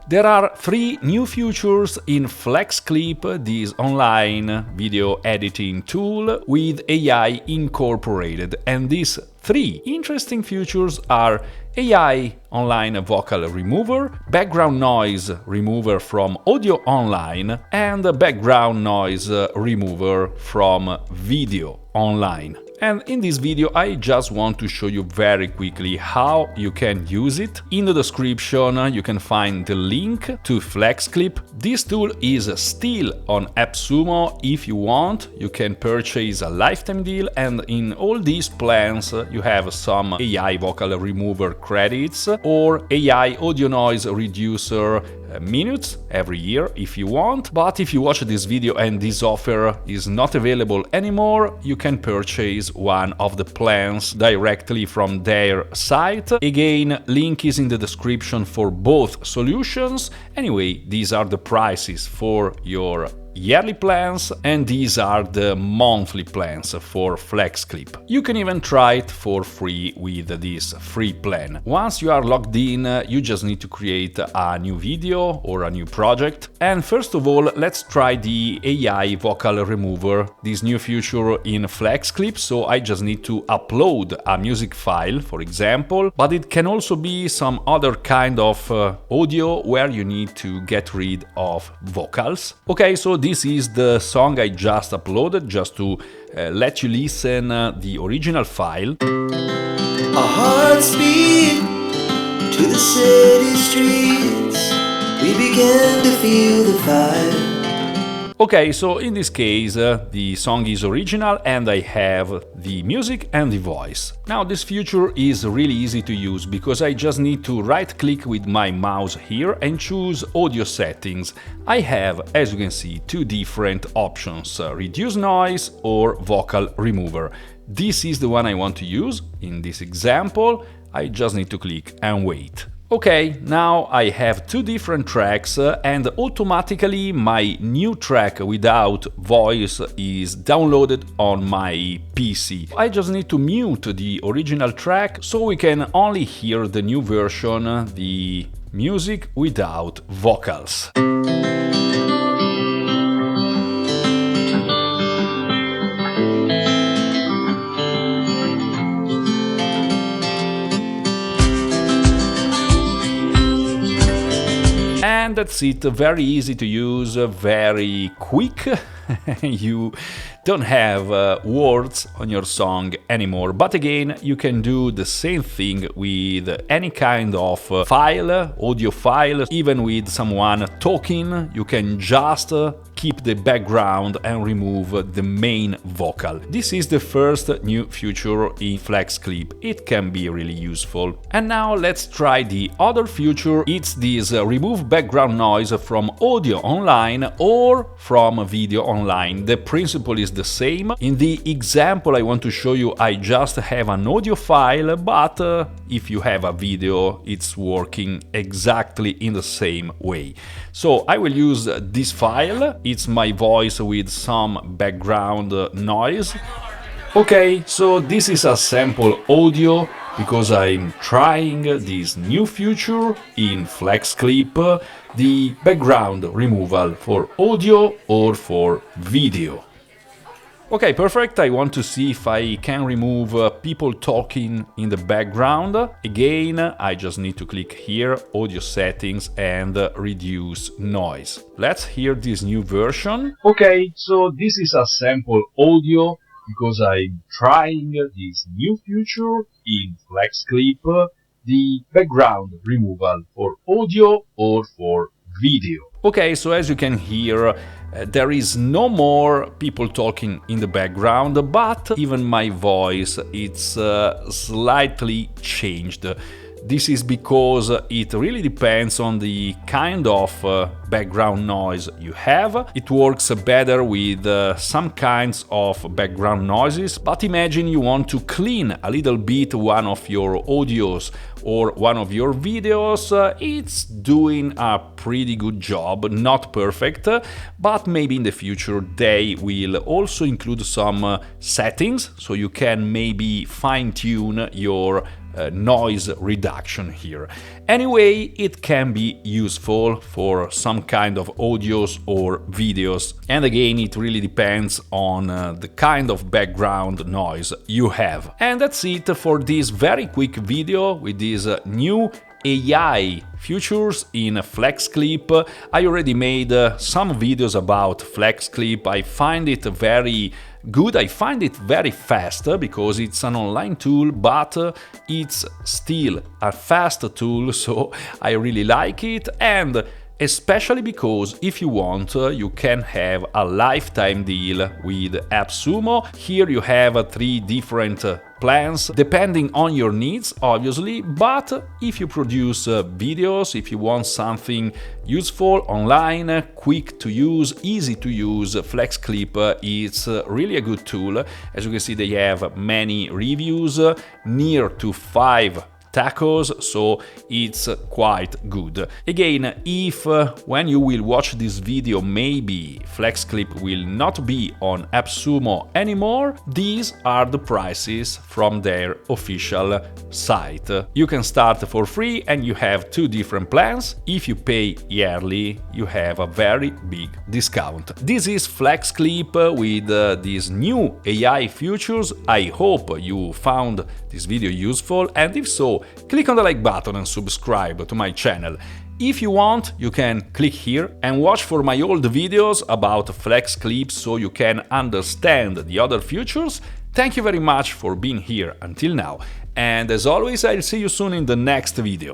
There are 3 new features in FlexClip, this online video editing tool with AI incorporated, and these 3 interesting features are AI online vocal remover, background noise remover from audio online, and background noise remover from video online. And in this video I just want to show you very quickly how you can use it. In the description you can find the link to FlexClip. This tool is still on AppSumo. If you want, you can purchase a lifetime deal, and in all these plans you have some AI vocal remover credits or AI audio noise reducer minutes every year if you want. But if you watch this video and this offer is not available anymore, you can purchase one of the plans directly from their site. Again, link is in the description for both solutions. Anyway, these are the prices for your yearly plans, and these are the monthly plans for FlexClip. You can even try it for free with this free plan. Once you are logged in, you just need to create a new video or a new project. And first of all, let's try the AI vocal remover, this new feature in FlexClip. So I just need to upload a music file, for example, but it can also be some other kind of audio where you need to get rid of vocals. Okay, so this is the song I just uploaded, just to let you listen the original file. Our hearts beat to the city streets. We began to feel the fire. Okay, so in this case, the song is original and I have the music and the voice. Now this feature is really easy to use because I just need to right-click with my mouse here and choose audio settings. I have, as you can see, 2 different options, reduce noise or vocal remover. This is the one I want to use. In this example, I just need to click and wait. Okay, now I have 2 different tracks and automatically my new track without voice is downloaded on my PC. I just need to mute the original track so we can only hear the new version, the music without vocals. And that's it, very easy to use, very quick. You don't have words on your song anymore. But again, you can do the same thing with any kind of file, audio file, even with someone talking. You can just keep the background and remove the main vocal. This is the first new feature in FlexClip. It can be really useful. And now let's try the other feature. It's this remove background noise from audio online or from video online. The principle is the same. In the example I want to show you, I just have an audio file, but if you have a video, it's working exactly in the same way. So I will use this file. It's my voice with some background noise. Okay, so this is a sample audio because I'm trying this new feature in FlexClip, the background removal for audio or for video. Okay, perfect. I want to see if I can remove people talking in the background. Again, I just need to click here, audio settings, and reduce noise. Let's hear this new version. Okay, so this is a sample audio because I'm trying this new feature in FlexClip, the background removal for audio or for video. Okay, so as you can hear, there is no more people talking in the background, but even my voice, it's slightly changed. This is because it really depends on the kind of background noise you have. It works better with some kinds of background noises, but imagine you want to clean a little bit one of your audios or one of your videos. It's doing a pretty good job, not perfect, but maybe in the future they will also include some settings, so you can maybe fine-tune your noise reduction here. Anyway, it can be useful for some kind of audios or videos, and again it really depends on the kind of background noise you have. And that's it for this very quick video with this new AI features in FlexClip. I already made some videos about FlexClip. I find it very good, I find it very fast because it's an online tool, but it's still a fast tool, so I really like it. And especially because if you want, you can have a lifetime deal with AppSumo. Here you have 3 different plans, depending on your needs, obviously, but if you produce videos, if you want something useful online, quick to use, easy to use, FlexClip is really a good tool. As you can see, they have many reviews, near to 5 tacos, so it's quite good. Again, if when you will watch this video maybe FlexClip will not be on AppSumo anymore, these are the prices from their official site. You can start for free and you have 2 different plans. If you pay yearly, you have a very big discount. This is FlexClip with these new AI features. I hope you found this video useful, and if so, click on the like button and subscribe to my channel. If you want, you can click here and watch for my old videos about FlexClip so you can understand the other features. Thank you very much for being here until now, and as always, I'll see you soon in the next video.